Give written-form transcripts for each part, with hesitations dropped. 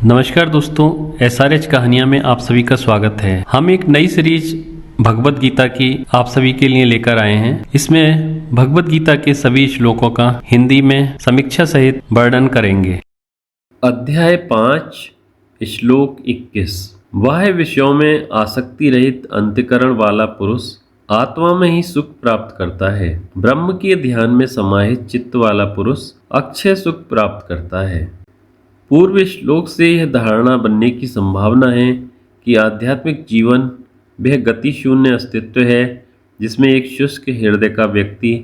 नमस्कार दोस्तों, SRH कहानियाँ में आप सभी का स्वागत है। हम एक नई सीरीज भगवत गीता की आप सभी के लिए लेकर आए हैं। इसमें भगवत गीता के सभी श्लोकों का हिंदी में समीक्षा सहित वर्णन करेंगे। अध्याय 5 श्लोक 21। बाह्य विषयों में आसक्ति रहित अंतःकरण वाला पुरुष आत्मा में ही सुख प्राप्त करता है। ब्रह्म के ध्यान में समाहित चित्त वाला पुरुष अक्षय सुख प्राप्त करता है। पूर्व श्लोक से यह धारणा बनने की संभावना है कि आध्यात्मिक जीवन वह गति शून्य अस्तित्व है जिसमें एक शुष्क हृदय का व्यक्ति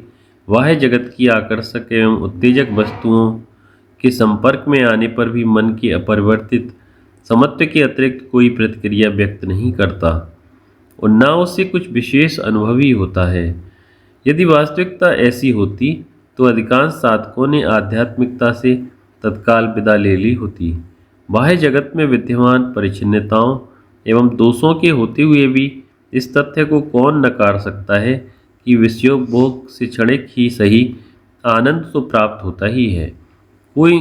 बाह्य जगत की आकर्षक एवं उत्तेजक वस्तुओं के संपर्क में आने पर भी मन की अपरिवर्तित समत्व के अतिरिक्त कोई प्रतिक्रिया व्यक्त नहीं करता और न उससे कुछ विशेष अनुभव ही होता है। यदि वास्तविकता ऐसी होती तो अधिकांश साधकों ने आध्यात्मिकता से तत्काल विदा ले ली होती। बाह्य जगत में विद्यमान परिच्छिन्नताओं एवं दोषों के होते हुए भी इस तथ्य को कौन नकार सकता है कि विषयोपभोग से क्षणिक ही सही आनंद तो प्राप्त होता ही है। कोई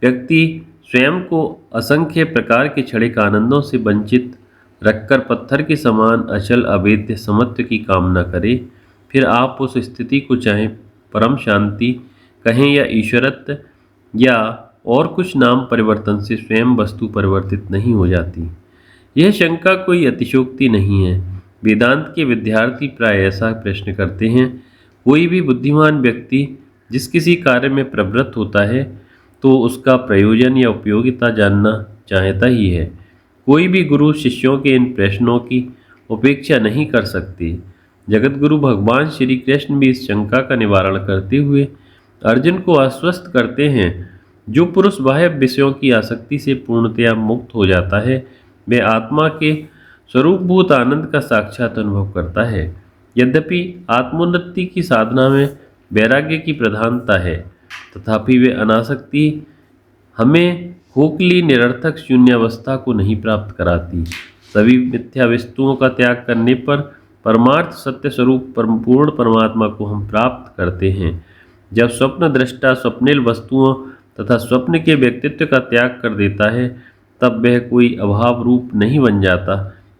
व्यक्ति स्वयं को असंख्य प्रकार के क्षणिक आनंदों से वंचित रखकर पत्थर के समान अचल अवेद्य समत्व की कामना करे, फिर आप उस स्थिति को चाहे परम शांति कहें या ईश्वरत्व या और कुछ नाम परिवर्तन से स्वयं वस्तु परिवर्तित नहीं हो जाती। यह शंका कोई अतिशयोक्ति नहीं है। वेदांत के विद्यार्थी प्राय ऐसा प्रश्न करते हैं। कोई भी बुद्धिमान व्यक्ति जिस किसी कार्य में प्रवृत्त होता है तो उसका प्रयोजन या उपयोगिता जानना चाहता ही है। कोई भी गुरु शिष्यों के इन प्रश्नों की उपेक्षा नहीं कर सकते। जगत गुरु भगवान श्री कृष्ण भी इस शंका का निवारण करते हुए अर्जुन को आश्वस्त करते हैं। जो पुरुष बाह्य विषयों की आसक्ति से पूर्णतया मुक्त हो जाता है वह आत्मा के स्वरूपभूत आनंद का साक्षात अनुभव करता है। यद्यपि आत्मोन्नति की साधना में वैराग्य की प्रधानता है, तथापि वे अनासक्ति हमें खोखली निरर्थक शून्यावस्था को नहीं प्राप्त कराती। सभी मिथ्या वस्तुओं का त्याग करने पर परमार्थ सत्य स्वरूप पूर्ण परमात्मा को हम प्राप्त करते हैं। जब स्वप्न दृष्टा स्वप्निल वस्तुओं तथा स्वप्न के व्यक्तित्व का त्याग कर देता है तब वह कोई अभाव रूप नहीं बन जाता,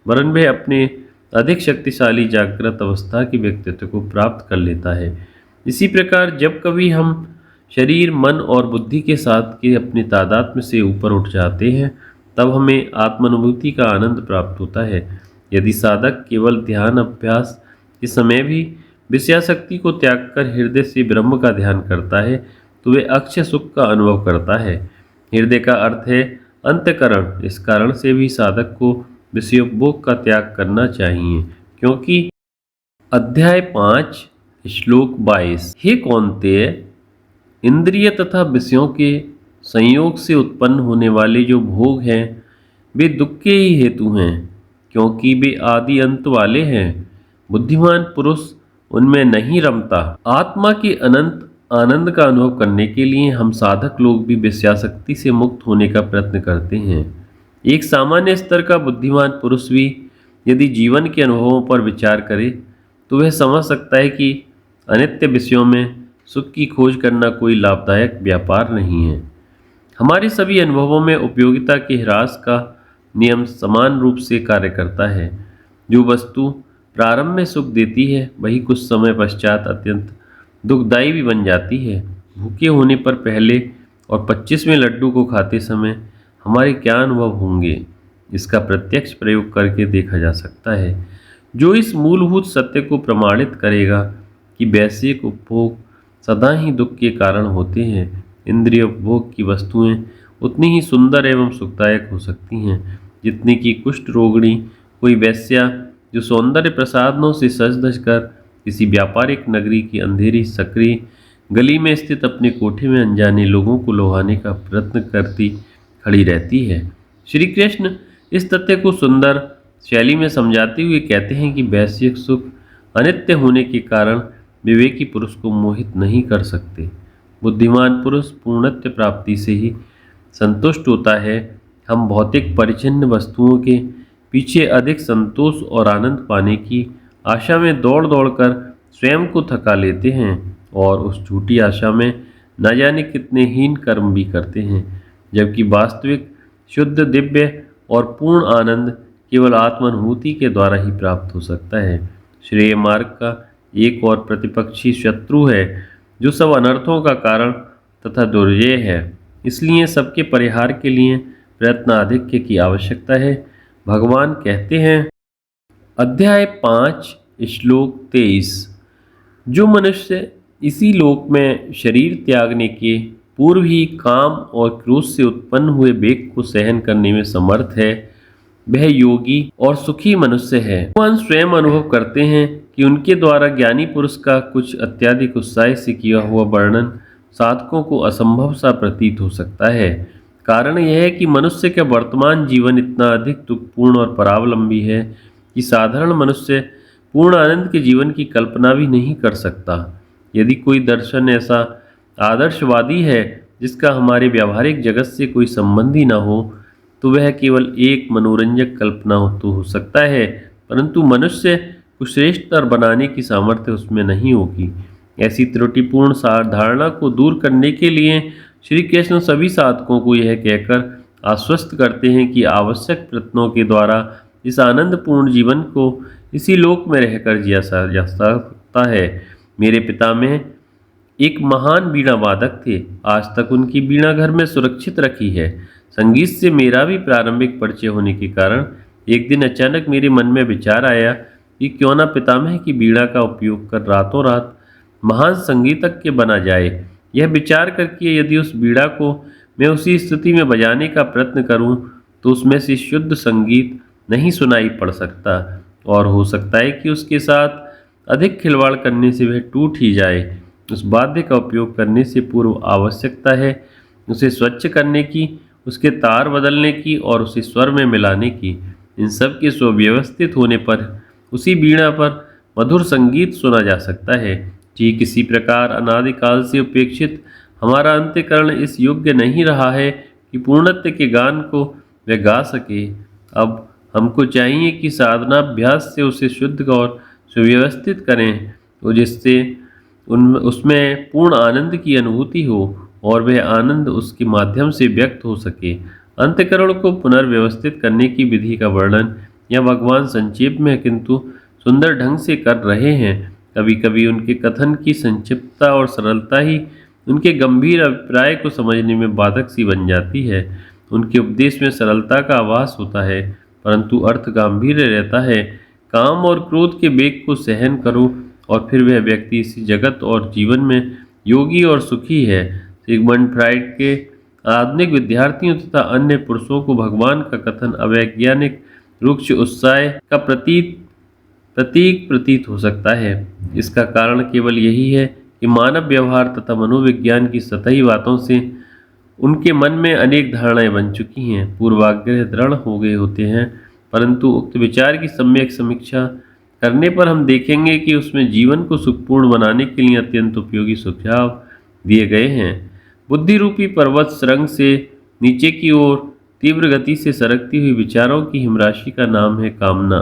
वरन वह अपने अधिक शक्तिशाली जागृत अवस्था के व्यक्तित्व को प्राप्त कर लेता है। इसी प्रकार जब कभी हम शरीर मन और बुद्धि के साथ के अपने तादात्म्य से ऊपर उठ जाते हैं तब हमें आत्मानुभूति का आनंद प्राप्त होता है। यदि साधक केवल ध्यान अभ्यास के समय भी विषयासक्ति को त्याग कर हृदय से ब्रह्म का ध्यान करता है तो वे अक्षय सुख का अनुभव करता है। हृदय का अर्थ है अंतःकरण। इस कारण से भी साधक को विषयोपभोग का त्याग करना चाहिए, क्योंकि अध्याय 5 श्लोक 22। हे कौन्तेय, इंद्रिय तथा विषयों के संयोग से उत्पन्न होने वाले जो भोग हैं वे दुख के ही हेतु हैं, क्योंकि वे आदि अंत वाले हैं। बुद्धिमान पुरुष उनमें नहीं रमता। आत्मा के अनंत आनंद का अनुभव करने के लिए हम साधक लोग भी विषयासक्ति से मुक्त होने का प्रयत्न करते हैं। एक सामान्य स्तर का बुद्धिमान पुरुष भी यदि जीवन के अनुभवों पर विचार करे तो वह समझ सकता है कि अनित्य विषयों में सुख की खोज करना कोई लाभदायक व्यापार नहीं है। हमारे सभी अनुभवों में उपयोगिता के ह्रास का नियम समान रूप से कार्य करता है। जो वस्तु प्रारंभ में सुख देती है वही कुछ समय पश्चात अत्यंत दुखदायी भी बन जाती है। भूखे होने पर पहले और 25वें लड्डू को खाते समय हमारे क्या अनुभव होंगे, इसका प्रत्यक्ष प्रयोग करके देखा जा सकता है। जो इस मूलभूत सत्य को प्रमाणित करेगा कि वैश्विक उपभोग सदा ही दुख के कारण होते हैं, इंद्रिय उपभोग की वस्तुएं उतनी ही सुंदर एवं सुखदायक हो सकती हैं जितनी कि कुष्ठ रोगिणी कोई वैश्या जो सौंदर्य प्रसाधनों से सज धज कर किसी व्यापारिक नगरी की अंधेरी सकरी गली में स्थित अपने कोठे में अनजाने लोगों को लुभाने का प्रयत्न करती खड़ी रहती है। श्री कृष्ण इस तथ्य को सुंदर शैली में समझाते हुए कहते हैं कि वैश्विक सुख अनित्य होने के कारण विवेकी पुरुष को मोहित नहीं कर सकते। बुद्धिमान पुरुष पूर्णत्व प्राप्ति से ही संतुष्ट होता है। हम भौतिक परिच्छिन्न वस्तुओं के पीछे अधिक संतोष और आनंद पाने की आशा में दौड़ दौड़कर स्वयं को थका लेते हैं और उस झूठी आशा में न जाने कितने हीन कर्म भी करते हैं, जबकि वास्तविक शुद्ध, दिव्य और पूर्ण आनंद केवल आत्मानुभूति के द्वारा ही प्राप्त हो सकता है। श्रेय मार्ग का एक और प्रतिपक्षी शत्रु है जो सब अनर्थों का कारण तथा दुर्जय है। इसलिए सबके परिहार के लिए प्रयत्नाधिक्य की आवश्यकता है। भगवान कहते हैं, अध्याय 5 श्लोक 23, जो मनुष्य इसी लोक में शरीर त्यागने के पूर्व ही काम और क्रोध से उत्पन्न हुए वेग को सहन करने में समर्थ है, वह योगी और सुखी मनुष्य है। भगवान स्वयं अनुभव करते हैं कि उनके द्वारा ज्ञानी पुरुष का कुछ अत्यधिक उत्साह से किया हुआ वर्णन साधकों को असंभव सा प्रतीत हो सकता है। कारण यह है कि मनुष्य का वर्तमान जीवन इतना अधिक दुखपूर्ण और परावलंबी है कि साधारण मनुष्य पूर्ण आनंद के जीवन की कल्पना भी नहीं कर सकता। यदि कोई दर्शन ऐसा आदर्शवादी है जिसका हमारे व्यावहारिक जगत से कोई संबंध ही न हो, तो वह केवल एक मनोरंजक कल्पना तो हो सकता है, परंतु मनुष्य को श्रेष्ठतर बनाने की सामर्थ्य उसमें नहीं होगी। ऐसी त्रुटिपूर्ण धारणा को दूर करने के लिए श्री कृष्ण सभी साधकों को यह कहकर आश्वस्त करते हैं कि आवश्यक प्रयत्नों के द्वारा इस आनंदपूर्ण जीवन को इसी लोक में रहकर जिया जा सकता है। मेरे पितामह एक महान वीणा वादक थे। आज तक उनकी वीणा घर में सुरक्षित रखी है। संगीत से मेरा भी प्रारंभिक परिचय होने के कारण एक दिन अचानक मेरे मन में विचार आया कि क्यों न पितामह की वीणा का उपयोग कर रातों रात महान संगीतज्ञ बना जाए। यह विचार करके यदि उस वीणा को मैं उसी स्थिति में बजाने का प्रयत्न करूं, तो उसमें से शुद्ध संगीत नहीं सुनाई पड़ सकता और हो सकता है कि उसके साथ अधिक खिलवाड़ करने से वह टूट ही जाए। उस वाद्य का उपयोग करने से पूर्व आवश्यकता है उसे स्वच्छ करने की, उसके तार बदलने की और उसे स्वर में मिलाने की। इन सब के सुव्यवस्थित होने पर उसी वीणा पर मधुर संगीत सुना जा सकता है। ठीक इसी प्रकार अनादिकाल से उपेक्षित हमारा अंतःकरण इस योग्य नहीं रहा है कि पूर्णत्व के गान को वह गा सके। अब हमको चाहिए कि साधनाभ्यास से उसे शुद्ध और सुव्यवस्थित करें, और जिससे उसमें पूर्ण आनंद की अनुभूति हो और वह आनंद उसके माध्यम से व्यक्त हो सके। अंतःकरण को पुनर्व्यवस्थित करने की विधि का वर्णन यह भगवान संक्षेप में किंतु सुंदर ढंग से कर रहे हैं। कभी कभी उनके कथन की संक्षिप्तता और सरलता ही उनके गंभीर अभिप्राय को समझने में बाधक सी बन जाती है। उनके उपदेश में सरलता का आभास होता है, परंतु अर्थ गंभीर रहता है। काम और क्रोध के वेग को सहन करो और फिर वह व्यक्ति इसी जगत और जीवन में योगी और सुखी है। सिगमंड फ्राइड के आधुनिक विद्यार्थियों तथा अन्य पुरुषों को भगवान का कथन अवैज्ञानिक रुक्ष उत्साह का प्रतीक प्रतीत हो सकता है। इसका कारण केवल यही है कि मानव व्यवहार तथा मनोविज्ञान की सतही बातों से उनके मन में अनेक धारणाएं बन चुकी हैं, पूर्वाग्रह दृढ़ हो गए होते हैं। परंतु उक्त विचार की सम्यक समीक्षा करने पर हम देखेंगे कि उसमें जीवन को सुखपूर्ण बनाने के लिए अत्यंत उपयोगी सुझाव दिए गए हैं। बुद्धि रूपी पर्वत सुरंग से नीचे की ओर तीव्र गति से सरकती हुई विचारों की हिमराशि का नाम है कामना,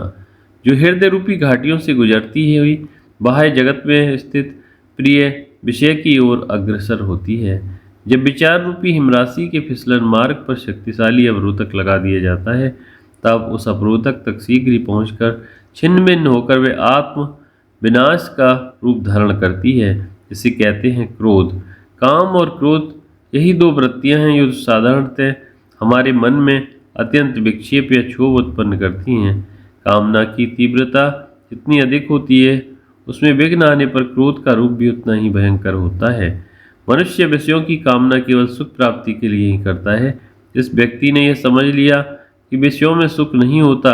जो हृदय रूपी घाटियों से गुजरती हुई बाह्य जगत में स्थित प्रिय विषय की ओर अग्रसर होती है। जब विचार रूपी हिमराशि के फिसलन मार्ग पर शक्तिशाली अवरोधक लगा दिया जाता है, तब उस अवरोधक तक शीघ्र ही पहुंचकर छिन्न भिन्न होकर वे आत्म विनाश का रूप धारण करती है, जिसे कहते हैं क्रोध। काम और क्रोध यही दो वृत्तियां हैं जो साधारणतः हमारे मन में अत्यंत विक्षेप या क्षोभ उत्पन्न करती हैं। कामना की तीव्रता जितनी अधिक होती है, उसमें विघ्न आने पर क्रोध का रूप भी उतना ही भयंकर होता है। मनुष्य विषयों की कामना केवल सुख प्राप्ति के लिए ही करता है। जिस व्यक्ति ने यह समझ लिया कि विषयों में सुख नहीं होता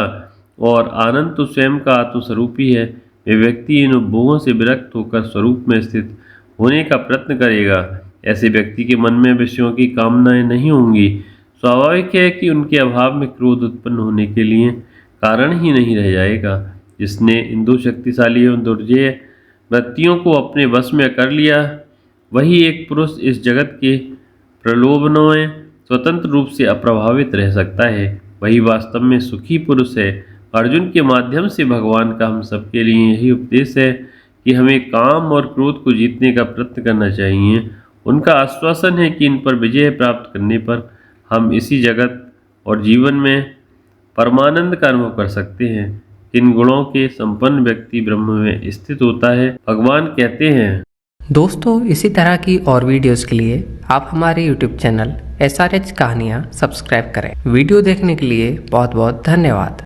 और आनंद तो स्वयं का आत्मस्वरूप ही है, वे व्यक्ति इन उपभोगों से विरक्त होकर स्वरूप में स्थित होने का प्रयत्न करेगा। ऐसे व्यक्ति के मन में विषयों की कामनाएं नहीं होंगी। स्वाभाविक है कि उनके अभाव में क्रोध उत्पन्न होने के लिए कारण ही नहीं रह जाएगा। जिसने इन दो शक्तिशाली एवं दुर्जय वृत्तियों को अपने वश में कर लिया, वही एक पुरुष इस जगत के प्रलोभनों में स्वतंत्र रूप से अप्रभावित रह सकता है। वही वास्तव में सुखी पुरुष है। अर्जुन के माध्यम से भगवान का हम सबके लिए यही उपदेश है कि हमें काम और क्रोध को जीतने का प्रयत्न करना चाहिए। उनका आश्वासन है कि इन पर विजय प्राप्त करने पर हम इसी जगत और जीवन में परमानंद का अनुभव कर सकते हैं। इन गुणों के संपन्न व्यक्ति ब्रह्म में स्थित होता है। भगवान कहते हैं। दोस्तों, इसी तरह की और वीडियोस के लिए आप हमारे YouTube चैनल SRH कहानियाँ सब्सक्राइब करें। वीडियो देखने के लिए बहुत बहुत धन्यवाद।